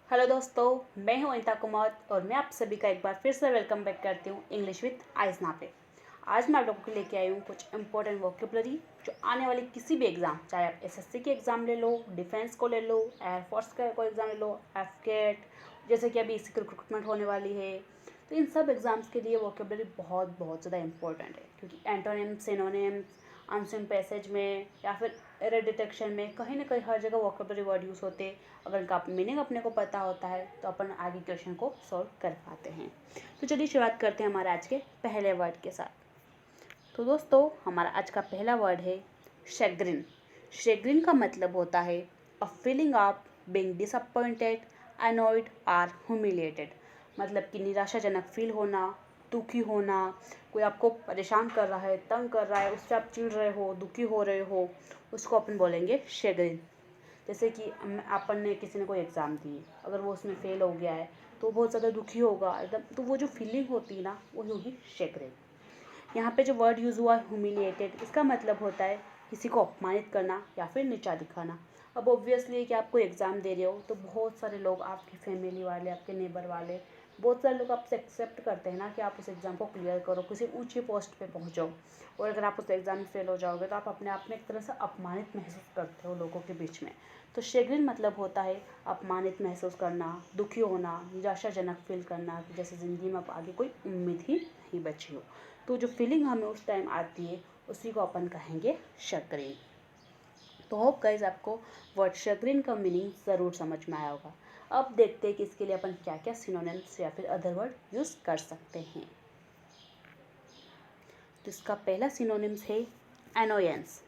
Hello दोस्तों, मैं हूं अनिता कुमार और मैं आप सभी का एक बार फिर से वेलकम बैक करती हूं इंग्लिश विद आइजना पे। आज मैं आप लोगों को लेके आई हूं कुछ इंपॉर्टेंट वोकेबलरी जो आने वाली किसी भी एग्ज़ाम, चाहे आप एसएससी के एग्ज़ाम ले लो, डिफेंस को ले लो, एयरफोर्स का कोई एग्ज़ाम ले लो, एफकेट, जैसे कि अभी इसी की रिक्रूटमेंट होने वाली है। तो इन सब एग्ज़ाम्स के लिए वोकेबलरी बहुत बहुत ज़्यादा इंपॉर्टेंट है, क्योंकि एंटोनिम्स, सिनोनिम्स, अनसेन पैसेज में या फिर एरर डिटेक्शन में कहीं ना कहीं हर जगह वोकेबलरी वर्ड यूज़ होते हैं। अगर इनका मीनिंग अपने को पता होता है तो अपन आगे क्वेश्चन को सॉल्व कर पाते हैं। तो चलिए शुरुआत करते हैं हमारे आज के पहले वर्ड के साथ। तो दोस्तों, हमारा आज का पहला वर्ड है शैग्रिन। शैग्रिन का मतलब होता है a feeling of being disappointed, annoyed और ह्यूमिलिएटेड। मतलब कि निराशाजनक फील होना, दुखी होना, कोई आपको परेशान कर रहा है, तंग कर रहा है, उससे आप चिढ़ रहे हो, दुखी हो रहे हो, उसको अपन बोलेंगे शैग्रिन। जैसे कि अपन ने किसी ने कोई एग्ज़ाम दी, अगर वो उसमें फेल हो गया है तो बहुत ज़्यादा दुखी होगा एकदम, तो वो जो फीलिंग होती है ना, वो होगी शैग्रिन। यहाँ पे जो वर्ड यूज़ हुआ है ह्यूमिलिएटेड, इसका मतलब होता है किसी को अपमानित करना या फिर नीचा दिखाना। अब ऑब्वियसली कि आप कोई एग्ज़ाम दे रहे हो तो बहुत सारे लोग, आपकी फैमिली वाले, आपके नेबर वाले, बहुत सारे लोग आपसे एक्सेप्ट करते हैं ना कि आप उस एग्ज़ाम को क्लियर करो, किसी ऊंची पोस्ट पे पहुँचो। और अगर आप उस एग्ज़ाम में फेल हो जाओगे तो आप अपने आप में एक तरह से अपमानित महसूस करते हो लोगों के बीच में। तो शैग्रिन मतलब होता है अपमानित महसूस करना, दुखी होना, निराशाजनक फील करना कि जैसे ज़िंदगी में अब आगे कोई उम्मीद ही नहीं बची हो। तो जो फीलिंग हमें उस टाइम आती है उसी को अपन कहेंगे शैग्रिन। तो होप गाइस आपको वर्ड शैग्रिन का मीनिंग ज़रूर समझ में आया होगा। अब देखते हैं कि इसके लिए अपन क्या क्या सिनोनिम्स या फिर अदर वर्ड यूज़ कर सकते हैं। तो इसका पहला सिनोनिम्स है एनोयंस।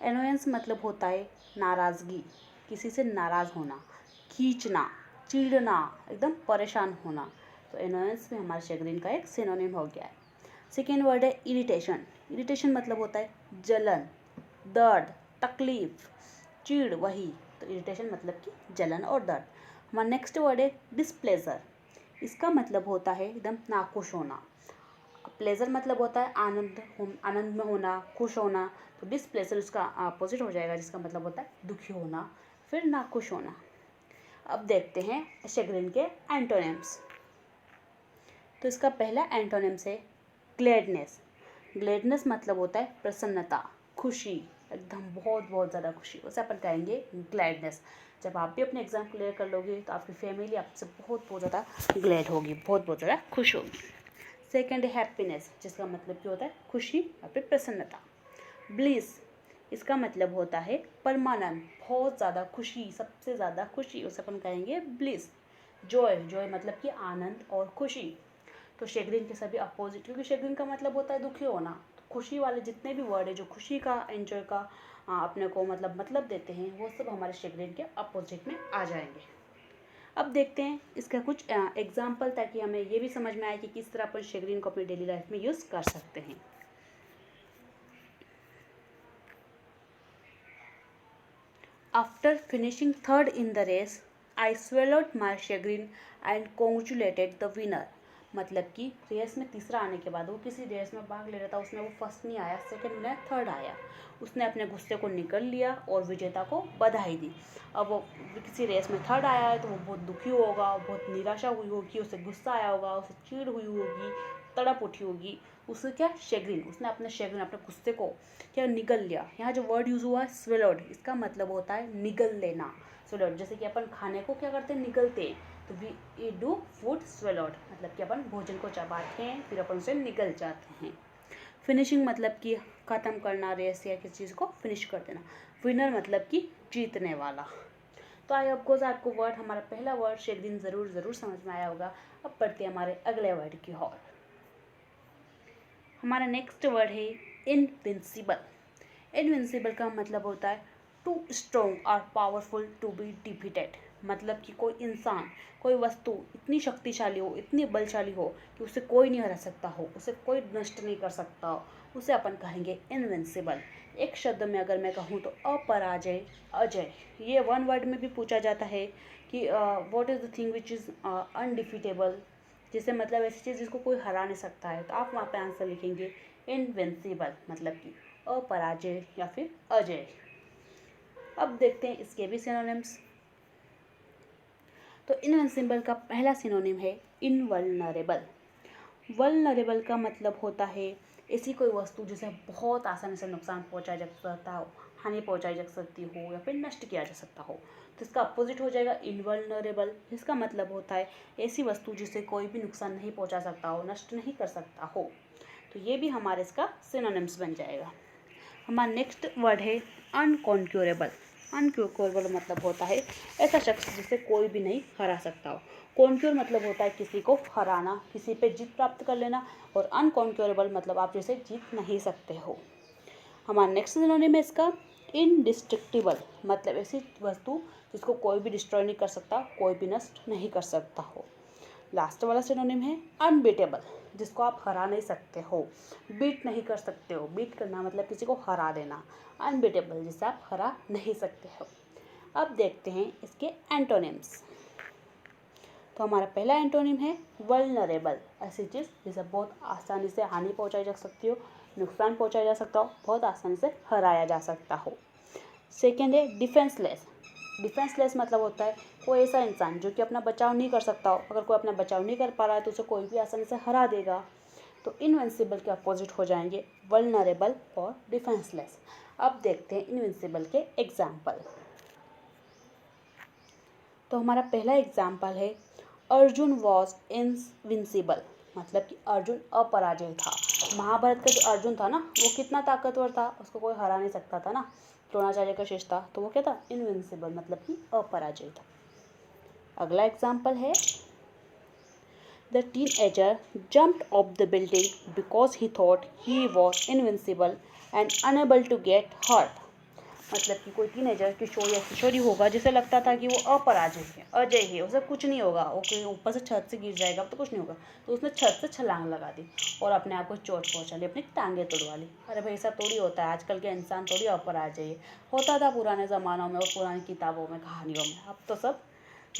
एनोयंस मतलब होता है नाराज़गी, किसी से नाराज़ होना, खींचना, चिढ़ना, एकदम परेशान होना। तो एनोयंस में हमारे शैग्रिन का एक सिनोनिम हो गया है। सेकेंड वर्ड है इरिटेशन। इरिटेशन मतलब होता है जलन, दर्द, तकलीफ, चिढ़, वही। तो इरिटेशन मतलब कि जलन और दर्द। हमारा नेक्स्ट वर्ड है डिस्प्लेजर। इसका मतलब होता है एकदम नाखुश होना। प्लेजर मतलब होता है आनंद, आनंद में होना, खुश होना। तो डिसप्लेजर उसका अपोजिट हो जाएगा, जिसका मतलब होता है दुखी होना, फिर नाखुश होना। अब देखते हैं शैग्रिन के एंटोनिम्स। तो इसका पहला एंटोनिम्स है ग्लैडनेस। ग्लैडनेस मतलब होता है प्रसन्नता, खुशी, एकदम बहुत बहुत ज़्यादा खुशी, उसे अपन कहेंगे ग्लैडनेस। जब आप भी अपने एग्ज़ाम क्लियर कर लोगे तो आपकी फैमिली आपसे बहुत बहुत ज़्यादा ग्लैड होगी, बहुत बहुत ज़्यादा खुश होगी। सेकेंड है हैप्पीनेस, जिसका मतलब क्या होता है खुशी या फिर प्रसन्नता। ब्लिस, इसका मतलब होता है परमानंद, बहुत ज़्यादा खुशी, सबसे ज़्यादा खुशी, उसे अपन कहेंगे ब्लिस। जॉय, जॉय मतलब कि आनंद और खुशी। तो शैग्रिन के सभी अपोजिट, क्योंकि शैग्रिन का मतलब होता है दुखी होना। तो खुशी वाले जितने भी वर्ड है जो खुशी का, एंजॉय का अपने को मतलब देते हैं, वो सब हमारे शैग्रिन के अपोजिट में आ जाएंगे। अब देखते हैं इसका कुछ एग्जाम्पल, ताकि हमें ये भी समझ में आए कि किस तरह अपन शैग्रिन को अपनी डेली लाइफ में यूज़ कर सकते हैं। After finishing third in the race, I swallowed my chagrin and congratulated the winner. मतलब कि रेस में तीसरा आने के बाद, वो किसी रेस में भाग ले रहा था, उसमें वो फर्स्ट नहीं आया, सेकंड में थर्ड आया, उसने अपने गुस्से को निकल लिया और विजेता को बधाई दी। अब वो किसी रेस में थर्ड आया है तो वो बहुत दुखी होगा, बहुत निराशा हुई होगी, उसे गुस्सा आया होगा, उसे चिढ़ हुई होगी, तड़प उठी होगी। उसे क्या शैग्रिन, उसने अपने शैग्रिन, अपने गुस्से को क्या निगल लिया। यहाँ जो वर्ड यूज़ हुआ है स्वेलोड, इसका मतलब होता है निगल लेना। स्वेलोड, जैसे कि अपन खाने को क्या करते हैं, निगलते हैं, तो वी डू फूड स्वेलोड, मतलब कि अपन भोजन को चबाते हैं फिर अपन उसे निगल जाते हैं। फिनिशिंग मतलब कि ख़त्म करना, रेस या किसी चीज़ को फिनिश कर देना। विनर मतलब कि जीतने वाला। तो आई होप आपको वर्ड, हमारा पहला वर्ड शैग्रिन ज़रूर ज़रूर समझ में आया होगा। अब पढ़ते हैं हमारे अगले वर्ड की ओर। हमारा नेक्स्ट वर्ड है इनविंसिबल। इनविंसिबल का मतलब होता है टू स्ट्रॉन्ग और पावरफुल टू बी डिफीटेड। मतलब कि कोई इंसान, कोई वस्तु इतनी शक्तिशाली हो, इतनी बलशाली हो कि उसे कोई नहीं हरा सकता हो, उसे कोई नष्ट नहीं कर सकता हो, उसे अपन कहेंगे इनविंसिबल। एक शब्द में अगर मैं कहूँ तो अपराजय, अजय। ये वन वर्ड में भी पूछा जाता है कि what is the thing which is undefeatable, जिसे मतलब ऐसी चीज़ जिसको कोई हरा नहीं सकता है। तो आप वहाँ पे आंसर लिखेंगे इनविंसिबल, मतलब कि अपराजय या फिर अजय। अब देखते हैं इसके भी सिनोनिम्स। तो इनविंसिबल का पहला सिनोनिम है इनवल्नरेबल। वल्नरेबल का मतलब होता है ऐसी कोई वस्तु जिसे बहुत आसानी से नुकसान पहुंचाया जा सकता हो, हानि पहुंचाई जा सकती हो या फिर नष्ट किया जा सकता हो। तो इसका अपोजिट हो जाएगा इनवल्नरेबल, जिसका मतलब होता है ऐसी वस्तु जिसे कोई भी नुकसान नहीं पहुंचा सकता हो, नष्ट नहीं कर सकता हो। तो ये भी हमारे इसका सिनोनिम्स बन जाएगा। हमारा नेक्स्ट वर्ड है अनकॉन्क्योरेबल। अनकॉन्क्योरेबल मतलब होता है ऐसा शख्स जिसे कोई भी नहीं हरा सकता हो। कॉन्क्योर मतलब होता है किसी को हराना, किसी पे जीत प्राप्त कर लेना, और अनकॉन्क्योरेबल मतलब आप जिसे जीत नहीं सकते हो। हमारा नेक्स्ट सिनोनिम है इसका इनडिस्ट्रक्टिबल, मतलब ऐसी वस्तु जिसको कोई भी डिस्ट्रॉय नहीं कर सकता, कोई भी नष्ट नहीं कर सकता हो। लास्ट वाला सिनोनिम है अनबीटेबल, जिसको आप हरा नहीं सकते हो, बीट नहीं कर सकते हो। बीट करना मतलब किसी को हरा देना। अनबीटेबल जिसे आप हरा नहीं सकते हो। अब देखते हैं इसके एंटोनिम्स। तो हमारा पहला एंटोनिम है वल्नरेबल, ऐसी चीज़ जिसे बहुत आसानी से हानि पहुंचाई जा सकती हो, नुकसान पहुंचाया जा सकता हो, बहुत आसानी से हराया जा सकता हो। सेकेंड है डिफेंसलेस। डिफेंसलेस मतलब होता है कोई ऐसा इंसान जो कि अपना बचाव नहीं कर सकता हो। अगर कोई अपना बचाव नहीं कर पा रहा है तो उसे कोई भी आसानी से हरा देगा। तो इनविंसिबल के अपोजिट हो जाएंगे वल्नरेबल और डिफेंसलेस। अब देखते हैं इनविंसिबल के एग्जाम्पल। तो हमारा पहला एग्जाम्पल है अर्जुन वॉज इनविंसिबल, मतलब कि अर्जुन अपराजय था। महाभारत का जो अर्जुन था ना, वो कितना ताकतवर था, उसको कोई हरा नहीं सकता था ना, द्रोणाचार्य का शिष्य था, तो वो क्या था, इनविंसिबल, मतलब कि अपराजय था। अगला एग्जाम्पल है the teenager jumped off the building because he thought he was invincible and unable to get hurt. मतलब कि कोई टीनेजर, किशोर या किशोरी होगा जिसे लगता था कि वो अपराजय है, अजय है, उसे कुछ नहीं होगा, वो कहीं ऊपर से छत से गिर जाएगा तो कुछ नहीं होगा, तो उसने छत से छलांग लगा दी और अपने आप को चोट पहुंचा ली, अपनी टांगें तोड़वा ली। अरे भाई, ऐसा थोड़ी होता है, आजकल के इंसान थोड़ी अपराजय है। होता था पुराने ज़मानों में और पुरानी किताबों में, कहानियों में। अब तो सब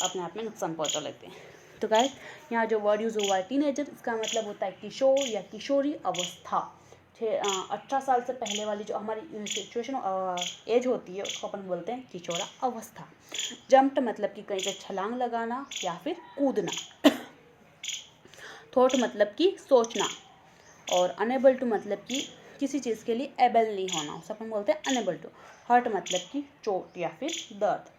अपने आप में नुकसान पहुँचा लेते हैं। तो गाइस, यहाँ जो वर्ड यूज़ हुआ है टीनेजर, इसका मतलब होता है किशोर या किशोरी अवस्था। 18 साल से पहले वाली जो हमारी सिचुएशन एज होती है उसको अपन बोलते हैं किशोरा अवस्था। जंप्ड मतलब कि कहीं से छलांग लगाना या फिर कूदना। थॉट मतलब कि सोचना, और अनेबल टू मतलब कि किसी चीज़ के लिए एबल नहीं होना, उसे अपन बोलते हैं अनेबल टू। हर्ट मतलब कि चोट या फिर दर्द।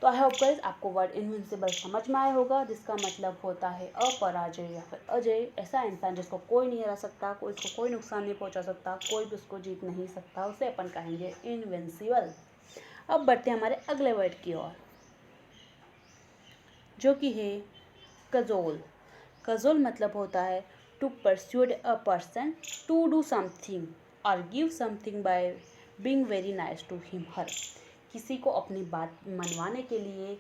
तो आई होप गाइस आपको वर्ड इनविंसिबल समझ में आया होगा, जिसका मतलब होता है अपराजय या फिर अजय, ऐसा इंसान जिसको कोई नहीं हरा सकता, कोई उसको कोई नुकसान नहीं पहुंचा सकता, कोई भी उसको जीत नहीं सकता, उसे अपन कहेंगे इनविंसिबल। अब बढ़ते हैं हमारे अगले वर्ड की ओर, जो कि है कजोल। कजोल मतलब होता है to persuade a person to do something और give something by being very nice to him her. किसी को अपनी बात मनवाने के लिए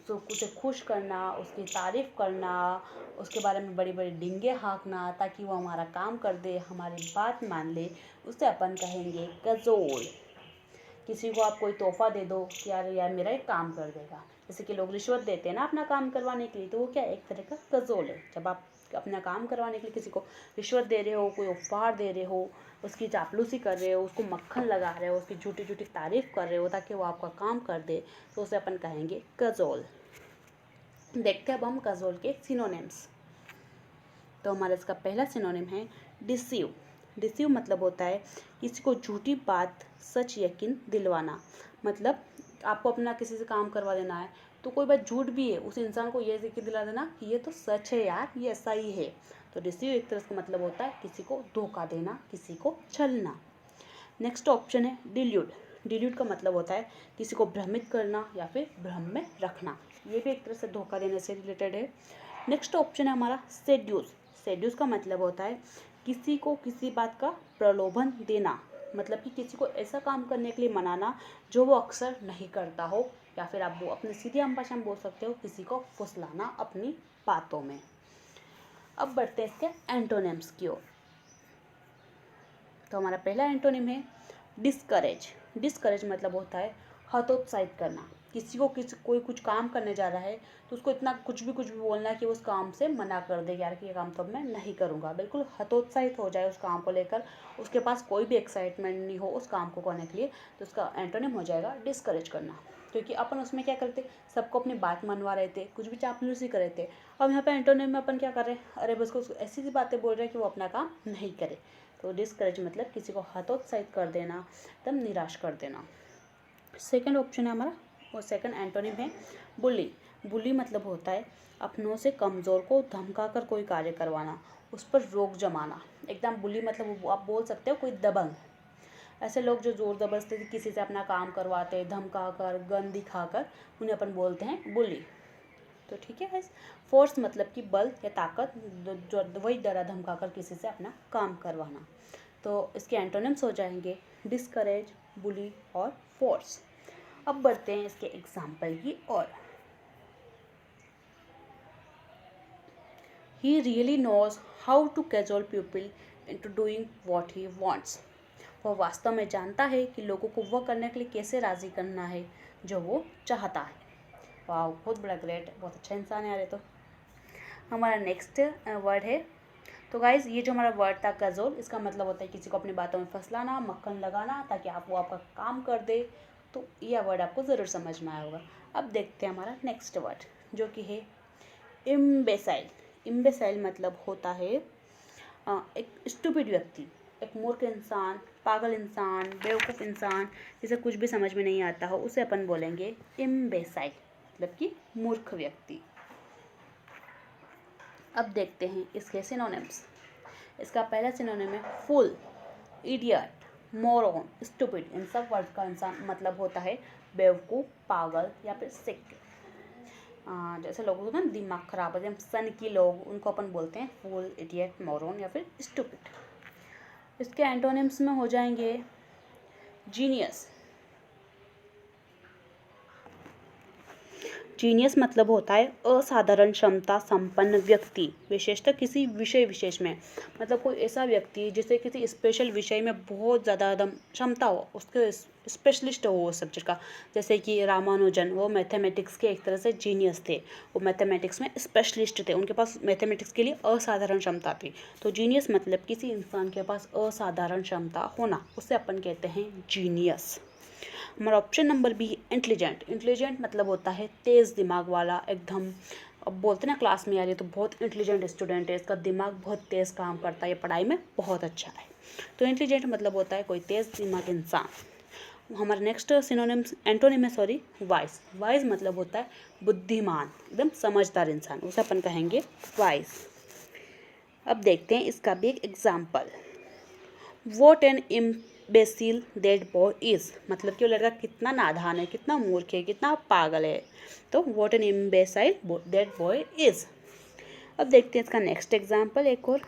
उसे खुश करना, उसकी तारीफ़ करना, उसके बारे में बड़ी बड़ी डींगे हाँकना ताकि वो हमारा काम कर दे, हमारी बात मान ले, उसे अपन कहेंगे कजोल। किसी को आप कोई तोहफा दे दो कि यार यार मेरा एक काम कर देगा, जैसे कि लोग रिश्वत देते हैं ना अपना काम करवाने के लिए, तो वो क्या एक तरह का कजोल है। जब आप अपना काम करवाने के लिए किसी को रिश्वत दे रहे हो, कोई उपहार दे रहे हो, उसकी चापलूसी कर रहे हो, उसको मक्खन लगा रहे हो, उसकी झूठी झूठी तारीफ़ कर रहे हो ताकि वो आपका काम कर दे, तो उसे अपन कहेंगे कजोल। देखते हैं अब हम कजोल के सिनोनिम्स। तो हमारा इसका पहला सिनोनिम है डिसीव। डिसीव मतलब होता है किसी को झूठी बात सच यकीन दिलवाना। मतलब आपको अपना किसी से काम करवा देना है, तो कोई बात झूठ भी है, उस इंसान को ये यकीन दिला देना कि ये तो सच है यार, ये ऐसा ही है। तो डिसीव एक तरह का मतलब होता है किसी को धोखा देना, किसी को छलना। नेक्स्ट ऑप्शन है डिल्यूड। डिल्यूड का मतलब होता है किसी को भ्रमित करना या फिर भ्रम में रखना, ये भी एक तरह से धोखा देने से रिलेटेड है। नेक्स्ट ऑप्शन है हमारा सेड्यूस। सेड्यूस का मतलब होता है किसी को किसी बात का प्रलोभन देना, मतलब कि किसी को ऐसा काम करने के लिए मनाना जो वो अक्सर नहीं करता हो, या फिर आप वो अपने सीधी आम भाषा में बोल सकते हो किसी को फुसलाना अपनी बातों में। अब बढ़ते हैं इसके एंटोनिम्स की ओर। तो हमारा पहला एंटोनिम है डिस्करेज। डिस्करेज मतलब होता है हतोत्साहित करना। किसी को कोई कुछ काम करने जा रहा है तो उसको इतना कुछ भी बोलना है कि उस काम से मना कर दे, यार कि ये काम तो मैं नहीं करूँगा, बिल्कुल हतोत्साहित हो जाए उस काम को लेकर, उसके पास कोई भी एक्साइटमेंट नहीं हो उस काम को करने के लिए, तो उसका एंटोनिम हो जाएगा डिस्करेज करना। क्योंकि अपन उसमें क्या करते, सबको अपनी बात मनवा रहे थे, कुछ भी चापलूसी कर रहे थे। अब यहाँ पे एंटोनिम में अपन क्या कर रहे हैं, अरे बस उसको ऐसी सी बातें बोल रहे हैं कि वो अपना काम नहीं करे। तो डिस्करेज मतलब किसी को हतोत्साहित कर देना, एकदम निराश कर देना। सेकंड ऑप्शन है हमारा, और सेकंड एंटोनिम है बुली। बुली मतलब होता है अपनों से कमज़ोर को धमका कर कोई कार्य करवाना, उस पर रोक जमाना। एकदम बुली मतलब वो आप बोल सकते हो कोई दबंग। ऐसे लोग जो ज़ोर ज़बरदस्ती किसी से अपना काम करवाते, धमका कर, गन दिखाकर, उन्हें अपन बोलते हैं बुली। तो ठीक है गाइस, फोर्स मतलब कि बल या ताकत, जो वही डरा धमका कर किसी से अपना काम करवाना। तो इसके एंटोनिम्स हो जाएंगे डिस्करेज, बुली और फोर्स। अब बढ़ते हैं इसके एग्जाम्पल की ओर। He really knows how to cajole people into doing what he wants. वह वास्तव में जानता है कि लोगों को वह करने के लिए कैसे राज़ी करना है जो वो चाहता है। वाह, बहुत बड़ा ग्रेट, बहुत अच्छा इंसान है यार ये तो। हमारा नेक्स्ट वर्ड है, तो गाइज ये जो हमारा वर्ड था कैजोल, इसका मतलब होता है किसी को अपनी बातों में फंसलाना, मक्खन लगाना, ताकि वो आपका काम कर दे। तो यह वर्ड आपको ज़रूर समझ में आया होगा। अब देखते हैं हमारा नेक्स्ट वर्ड, जो कि है इम्बेसाइल। इम्बेसाइल मतलब होता है एक स्टूपिड व्यक्ति, एक मूर्ख इंसान, पागल इंसान, बेवकूफ़ इंसान, जिसे कुछ भी समझ में नहीं आता हो, उसे अपन बोलेंगे इम्बेसाइल, मतलब कि मूर्ख व्यक्ति। अब देखते हैं इसके सिनोनिम्स। इसका पहला सिनोनिम है फुल, इडियट, मोरॉन, स्टूपिड। इन सब वर्ड का इंसान मतलब होता है बेवकूफ़, पागल या फिर सिक। जैसे लोगों को ना दिमाग खराब होते हैं, सन की लोग, उनको अपन बोलते हैं फूल, इडियट, मोरॉन या फिर स्टूपिड। इसके एंटोनिम्स में हो जाएंगे जीनियस। जीनियस मतलब होता है असाधारण क्षमता संपन्न व्यक्ति, विशेषतः किसी विषय विशेष में। मतलब कोई ऐसा व्यक्ति जिसे किसी स्पेशल विषय में बहुत ज़्यादा एकदम क्षमता हो, उसके स्पेशलिस्ट हो वो सब्जेक्ट का। जैसे कि रामानुजन, वो मैथमेटिक्स के एक तरह से जीनियस थे, वो मैथमेटिक्स में स्पेशलिस्ट थे, उनके पास मैथमेटिक्स के लिए असाधारण क्षमता थी। तो जीनियस मतलब किसी इंसान के पास असाधारण क्षमता होना, उसे अपन कहते हैं जीनियस। हमारा option number be intelligent. Intelligent मतलब होता है तेज़ दिमाग वाला, एकदम। अब बोलते ना क्लास में यार ये तो बहुत इंटेलिजेंट स्टूडेंट है, इसका दिमाग बहुत तेज़ काम करता है, ये पढ़ाई में बहुत अच्छा है। तो इंटेलिजेंट मतलब होता है कोई तेज़ दिमाग इंसान। हमारा नेक्स्ट सिनोनिम्स एंटोनिम है, सॉरी, वाइज। वाइज मतलब होता है बुद्धिमान, एकदम समझदार इंसान, उसे अपन कहेंगे वाइज। अब देखते हैं इसका भी एक example. What an imbecile that boy is, मतलब कि वो लड़का कितना नादान है, कितना मूर्ख है, कितना पागल है। तो what an imbecile that boy is. अब देखते हैं इसका नेक्स्ट एग्जाम्पल एक और।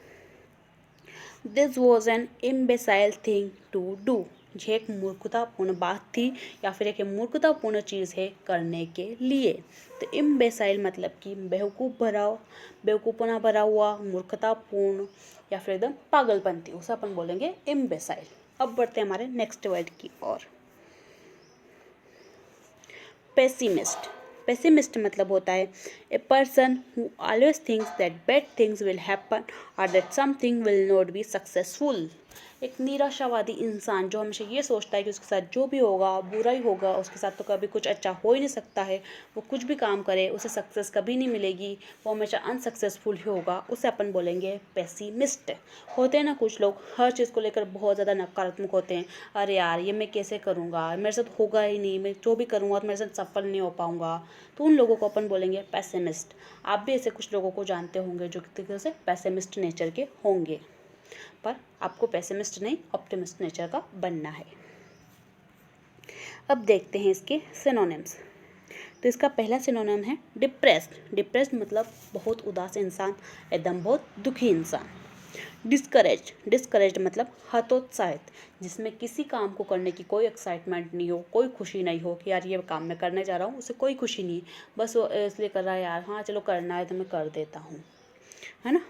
This was an imbecile thing to do. ये एक मूर्खतापूर्ण बात थी या फिर एक मूर्खतापूर्ण चीज़ है करने के लिए। तो इम्बेसाइल मतलब कि बेवकूफ़पना भरा हुआ, मूर्खतापूर्ण या फिर एकदम पागलपंती, उसे अपन बोलेंगे इम्बेसाइल। अब बढ़ते हैं हमारे नेक्स्ट वर्ड की ओर। पेसिमिस्ट। पेसिमिस्ट मतलब होता है a person who always thinks that bad things will happen और that something will not be successful. एक निराशावादी इंसान जो हमेशा ये सोचता है कि उसके साथ जो भी होगा बुरा ही होगा, उसके साथ तो कभी कुछ अच्छा हो ही नहीं सकता है, वो कुछ भी काम करे उसे सक्सेस कभी नहीं मिलेगी, वो हमेशा अनसक्सेसफुल ही होगा, उसे अपन बोलेंगे पेसिमिस्ट। होते हैं ना कुछ लोग हर चीज़ को लेकर बहुत ज़्यादा नकारात्मक होते हैं, अरे यार ये मैं कैसे करूँगा, मेरे साथ होगा ही नहीं, मैं जो भी करूँगा तो मेरे साथ सफल नहीं हो पाऊँगा। तो उन लोगों को अपन बोलेंगे पेसिमिस्ट। आप भी ऐसे कुछ लोगों को जानते होंगे जो किसी तरह से पेसिमिस्ट नेचर के होंगे, पर आपको पेसिमिस्ट नहीं ऑप्टिमिस्ट नेचर का बनना है। अब देखते हैं इसके सिनोनिम्स। तो इसका पहला सिनोनिम है डिप्रेस्ड। डिप्रेस्ड मतलब बहुत उदास इंसान, एकदम बहुत दुखी इंसान। डिस्करेज्ड। डिस्करेज्ड मतलब हतोत्साहित, जिसमें किसी काम को करने की कोई एक्साइटमेंट नहीं हो, कोई खुशी नहीं हो कि यार ये काम मैं करने जा रहा हूँ, उसे कोई खुशी नहीं है, बस वो इसलिए कर रहा है यार, हाँ चलो करना है तो मैं कर देता हूँ, है ना।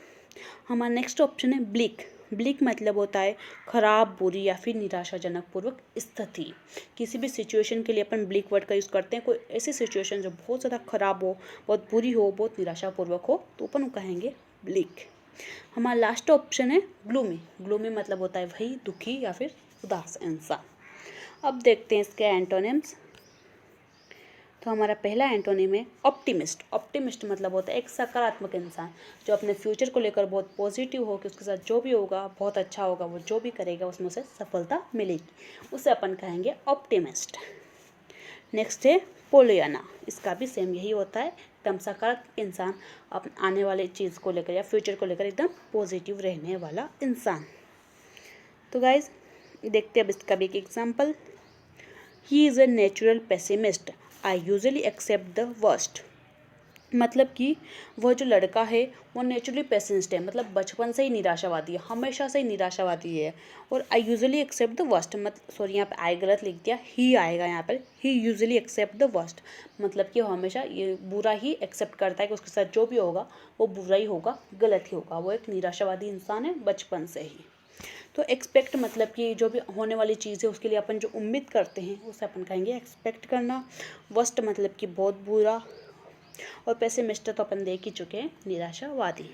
हमारा नेक्स्ट ऑप्शन है ब्लिक। ब्लिक मतलब होता है खराब, बुरी या फिर निराशाजनक पूर्वक स्थिति। किसी भी सिचुएशन के लिए अपन ब्लिक वर्ड का यूज़ करते हैं, कोई ऐसी सिचुएशन जो बहुत ज़्यादा खराब हो, बहुत बुरी हो, बहुत निराशापूर्वक हो, तो अपन कहेंगे ब्लिक। हमारा लास्ट ऑप्शन है ग्लूमी। ग्लूमी मतलब होता है वही दुखी या फिर उदास इंसान। अब देखते हैं इसके एंटोनिम्स। तो हमारा पहला एंटोनिम है ऑप्टिमिस्ट। ऑप्टिमिस्ट मतलब होता है एक सकारात्मक इंसान जो अपने फ्यूचर को लेकर बहुत पॉजिटिव हो कि उसके साथ जो भी होगा बहुत अच्छा होगा, वो जो भी करेगा उसमें उसे सफलता मिलेगी, उसे अपन कहेंगे ऑप्टिमिस्ट। नेक्स्ट है पोलियाना। इसका भी सेम यही होता है, एकदम सकारात्मक इंसान, आने वाले चीज़ को लेकर या फ्यूचर को लेकर एकदम पॉजिटिव रहने वाला इंसान। तो गाइज देखते हैं अब इसका भी एक example. He is a natural pessimist, I usually accept the worst. मतलब कि वह जो लड़का है वो नेचुरली पेसिमिस्ट है, मतलब बचपन से ही निराशावादी है, हमेशा से ही निराशावादी है। और I usually accept the worst, मतलब सॉरी यहाँ पे आई गलत लिख दिया, ही आएगा यहाँ पर, ही यूजुअली एक्सेप्ट द वर्स्ट, मतलब कि वो हमेशा ये बुरा ही एक्सेप्ट करता है कि उसके साथ जो भी होगा वो बुरा ही होगा, गलत ही होगा। वो एक निराशावादी इंसान है बचपन से ही। तो एक्सपेक्ट मतलब कि जो भी होने वाली चीज़ है उसके लिए अपन जो उम्मीद करते हैं उसे अपन कहेंगे एक्सपेक्ट करना। वर्स्ट मतलब कि बहुत बुरा, और पेसिमिस्ट तो अपन देख ही चुके हैं, निराशावादी।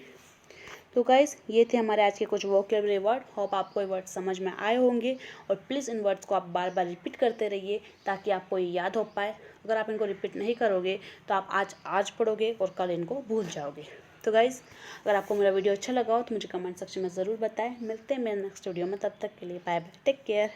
तो गाइस ये थे हमारे आज के कुछ वोकैबुलरी वर्ड। होप आपको ये वर्ड समझ में आए होंगे, और प्लीज़ इन वर्ड्स को आप बार बार रिपीट करते रहिए ताकि आपको ये याद हो पाए। अगर आप इनको रिपीट नहीं करोगे तो आप आज पढ़ोगे और कल इनको भूल जाओगे। तो गाइज़ अगर आपको मेरा वीडियो अच्छा लगा हो तो मुझे कमेंट सेक्शन में ज़रूर बताएं। मिलते हैं मेरे नेक्स्ट वीडियो में, तब तक के लिए बाय बाय, टेक केयर।